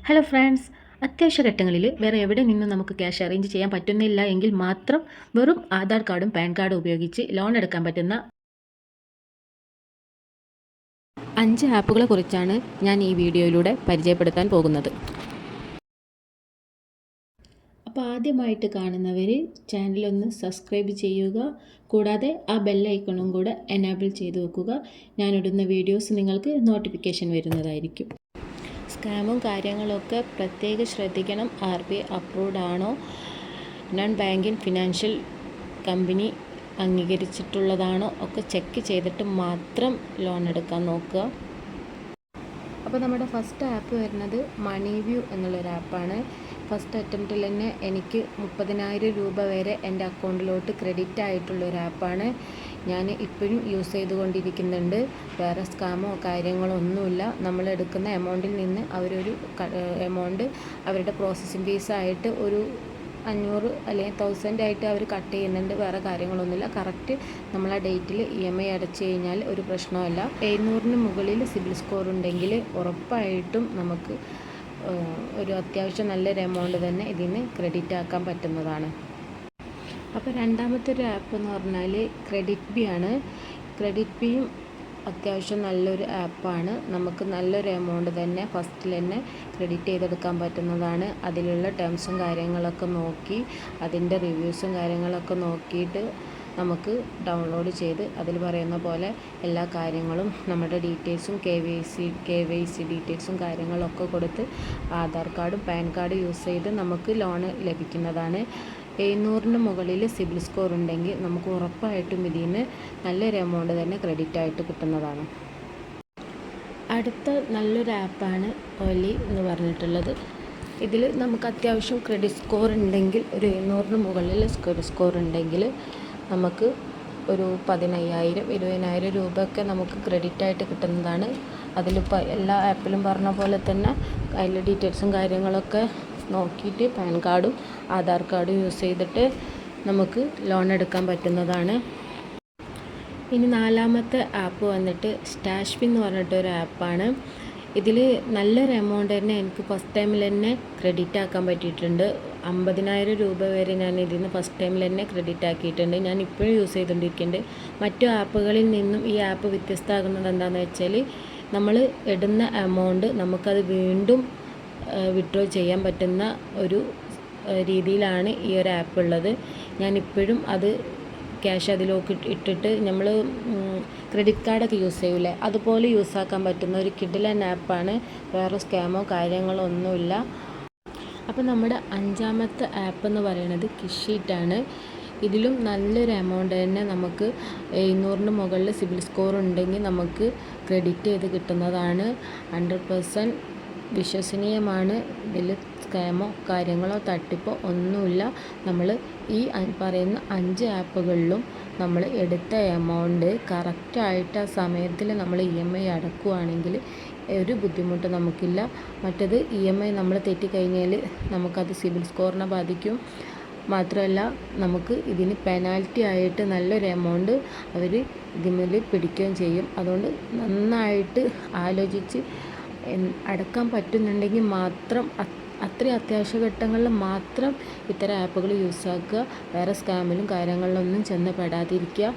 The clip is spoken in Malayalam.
ഹലോ ഫ്രണ്ട്സ്, അത്യാവശ്യ ഘട്ടങ്ങളിൽ വേറെ എവിടെ നിന്നും നമുക്ക് ക്യാഷ് അറേഞ്ച് ചെയ്യാൻ പറ്റുന്നില്ല എങ്കിൽ മാത്രം വെറും ആധാർ കാർഡും പാൻ കാർഡും ഉപയോഗിച്ച് ലോൺ എടുക്കാൻ പറ്റുന്ന 5 ആപ്പുകളെ കുറിച്ചാണ് ഞാൻ ഈ വീഡിയോയിലൂടെ പരിചയപ്പെടുത്താൻ പോകുന്നത്. അപ്പോൾ ആദ്യമായിട്ട് കാണുന്നവർ ചാനലൊന്ന് സബ്സ്ക്രൈബ് ചെയ്യുക, കൂടാതെ ആ ബെല്ലൈക്കണും കൂടെ എനേബിൾ ചെയ്ത് വെക്കുക. ഞാനിടുന്ന വീഡിയോസ് നിങ്ങൾക്ക് നോട്ടിഫിക്കേഷൻ വരുന്നതായിരിക്കും. സ്കാമും കാര്യങ്ങളൊക്കെ പ്രത്യേകം ശ്രദ്ധിക്കണം. RBI അപ്രൂവ്ഡ് ആണോ, നോൺ ബാങ്കിങ് ഫിനാൻഷ്യൽ കമ്പനി അംഗീകരിച്ചിട്ടുള്ളതാണോ ഒക്കെ ചെക്ക് ചെയ്തിട്ട് മാത്രം ലോൺ എടുക്കാൻ നോക്കുക. അപ്പോൾ നമ്മുടെ ഫസ്റ്റ് ആപ്പ് വരുന്നത് മണിവ്യൂ എന്നുള്ളൊരു ആപ്പാണ്. ഫസ്റ്റ് അറ്റംപ്റ്റിൽ തന്നെ എനിക്ക് 30,000 രൂപ വരെ എൻ്റെ അക്കൗണ്ടിലോട്ട് ക്രെഡിറ്റ് ആയിട്ടുള്ളൊരു ആപ്പാണ്. ഞാൻ ഇപ്പോഴും യൂസ് ചെയ്തുകൊണ്ടിരിക്കുന്നുണ്ട്. വേറെ സ്കാമോ കാര്യങ്ങളോ ഒന്നുമില്ല. നമ്മൾ എടുക്കുന്ന എമൗണ്ടിൽ നിന്ന് അവരൊരു എമൗണ്ട് അവരുടെ പ്രോസസ്സിംഗ് ഫീസായിട്ട് ഒരു 500 അല്ലെങ്കിൽ 1000 ആയിട്ട് അവർ കട്ട് ചെയ്യുന്നുണ്ട്. വേറെ കാര്യങ്ങളൊന്നുമില്ല. കറക്റ്റ് നമ്മൾ ആ ഡേറ്റിൽ EMI അടച്ചു കഴിഞ്ഞാൽ ഒരു പ്രശ്നമല്ല. 700-ന് മുകളിൽ സിബിൽ സ്കോർ ഉണ്ടെങ്കിൽ ഉറപ്പായിട്ടും നമുക്ക് ഒരു അത്യാവശ്യം നല്ലൊരു എമൗണ്ട് തന്നെ ഇതിൽ നിന്ന് ക്രെഡിറ്റ് ആക്കാൻ പറ്റുന്നതാണ്. അപ്പോൾ രണ്ടാമത്തെ ഒരു ആപ്പ് എന്ന് പറഞ്ഞാൽ ക്രെഡിറ്റ് ബി ആണ്. ക്രെഡിറ്റ് ബിയും അത്യാവശ്യം നല്ലൊരു ആപ്പാണ്. നമുക്ക് നല്ലൊരു എമൗണ്ട് തന്നെ ഫസ്റ്റിൽ തന്നെ ക്രെഡിറ്റ് ചെയ്തെടുക്കാൻ പറ്റുന്നതാണ്. അതിലുള്ള ടേംസും കാര്യങ്ങളൊക്കെ നോക്കി അതിൻ്റെ റിവ്യൂസും കാര്യങ്ങളൊക്കെ നോക്കിയിട്ട് നമുക്ക് ഡൗൺലോഡ് ചെയ്ത് അതിൽ പറയുന്ന പോലെ എല്ലാ കാര്യങ്ങളും നമ്മുടെ ഡീറ്റെയിൽസും KYC ഡീറ്റെയിൽസും കാര്യങ്ങളൊക്കെ കൊടുത്ത് ആധാർ കാർഡും പാൻ കാർഡും യൂസ് ചെയ്ത് നമുക്ക് ലോൺ ലഭിക്കുന്നതാണ്. 700-ന് മുകളിൽ സിബിൽ സ്കോർ ഉണ്ടെങ്കിൽ നമുക്ക് ഉറപ്പായിട്ടും ഇതിൽ നിന്ന് നല്ലൊരു എമൗണ്ട് തന്നെ ക്രെഡിറ്റ് ആയിട്ട് കിട്ടുന്നതാണ്. അടുത്ത നല്ലൊരു ആപ്പാണ് ഒലി എന്ന് പറഞ്ഞിട്ടുള്ളത്. ഇതിൽ നമുക്ക് അത്യാവശ്യം ക്രെഡിറ്റ് സ്കോർ ഉണ്ടെങ്കിൽ ഒരു 700-ന് മുകളിൽ ക്രെഡിറ്റ് സ്കോർ ഉണ്ടെങ്കിൽ നമുക്ക് ഒരു 15,000 20,000 രൂപയൊക്കെ നമുക്ക് ക്രെഡിറ്റ് ആയിട്ട് കിട്ടുന്നതാണ്. അതിലിപ്പോൾ എല്ലാ ആപ്പിലും പറഞ്ഞ പോലെ തന്നെ അതിലെ ഡീറ്റെയിൽസും കാര്യങ്ങളൊക്കെ നോക്കിയിട്ട് പാൻ കാർഡും ആധാർ കാർഡും യൂസ് ചെയ്തിട്ട് നമുക്ക് ലോൺ എടുക്കാൻ പറ്റുന്നതാണ്. ഇനി നാലാമത്തെ ആപ്പ് വന്നിട്ട് സ്റ്റാഷ്ബി എന്ന് പറഞ്ഞിട്ടൊരു ആപ്പാണ്. ഇതിൽ നല്ലൊരു എമൗണ്ട് തന്നെ എനിക്ക് ഫസ്റ്റ് ടൈമിൽ തന്നെ ക്രെഡിറ്റ് ആക്കാൻ പറ്റിയിട്ടുണ്ട്. 50,000 രൂപ വരെ ഞാൻ ഇതിൽ നിന്ന് ഫസ്റ്റ് ടൈമിൽ തന്നെ ക്രെഡിറ്റ് ആക്കിയിട്ടുണ്ട്. ഞാൻ ഇപ്പോഴും യൂസ് ചെയ്തുകൊണ്ടിരിക്കുന്നുണ്ട്. മറ്റു ആപ്പുകളിൽ നിന്നും ഈ ആപ്പ് വ്യത്യസ്തമാകുന്നത് എന്താണെന്ന് വെച്ചാൽ നമ്മൾ ഇടുന്ന എമൗണ്ട് നമുക്കത് വീണ്ടും വിഡ്രോ ചെയ്യാൻ പറ്റുന്ന ഒരു രീതിയിലാണ് ഈ ഒരു ആപ്പ് ഉള്ളത്. ഞാനിപ്പോഴും അത് ക്യാഷ് അതിലേക്ക് ഇട്ടിട്ട് നമ്മൾ ക്രെഡിറ്റ് കാർഡൊക്കെ യൂസ് ചെയ്യൂലേ, അതുപോലെ യൂസ് ആക്കാൻ പറ്റുന്ന ഒരു കിഡിലൻ ആപ്പാണ്. വേറെ സ്കാമോ കാര്യങ്ങളോ ഒന്നുമില്ല. അപ്പോൾ നമ്മുടെ 5ാമത്തെ ആപ്പ് എന്ന് പറയുന്നത് കിഷീറ്റാണ്. ഇതിലും നല്ലൊരു എമൗണ്ട് തന്നെ നമുക്ക് 700-ന് മുകളിൽ സിബിൽ സ്കോർ ഉണ്ടെങ്കിൽ നമുക്ക് ക്രെഡിറ്റ് ചെയ്ത് കിട്ടുന്നതാണ്. 100% വിശ്വസനീയമാണ്. ഇതിൽ സ്കാമോ കാര്യങ്ങളോ തട്ടിപ്പോ ഒന്നുമില്ല. നമ്മൾ ഈ പറയുന്ന 5 ആപ്പുകളിലും നമ്മൾ എടുത്ത എമൗണ്ട് കറക്റ്റായിട്ട് ആ സമയത്തിൽ നമ്മൾ EMI അടക്കുകയാണെങ്കിൽ ഒരു ബുദ്ധിമുട്ട് നമുക്കില്ല. മറ്റത് EMI നമ്മൾ തെറ്റിക്കഴിഞ്ഞാൽ നമുക്കത് സിബിൽ സ്കോറിനെ ബാധിക്കും. മാത്രമല്ല നമുക്ക് ഇതിന് പെനാൽറ്റി ആയിട്ട് നല്ലൊരു എമൗണ്ട് അവർ ഇതിന്മേൽ പിടിക്കുകയും ചെയ്യും. അതുകൊണ്ട് നന്നായിട്ട് ആലോചിച്ച് അടക്കാൻ പറ്റുന്നുണ്ടെങ്കിൽ മാത്രം അത്രയും അത്യാവശ്യ ഘട്ടങ്ങളിൽ മാത്രം ഇത്തരം ആപ്പുകൾ യൂസ് ആക്കുക. വേറെ സ്കാമിലും കാര്യങ്ങളിലൊന്നും ചെന്ന് പെടാതിരിക്കുക.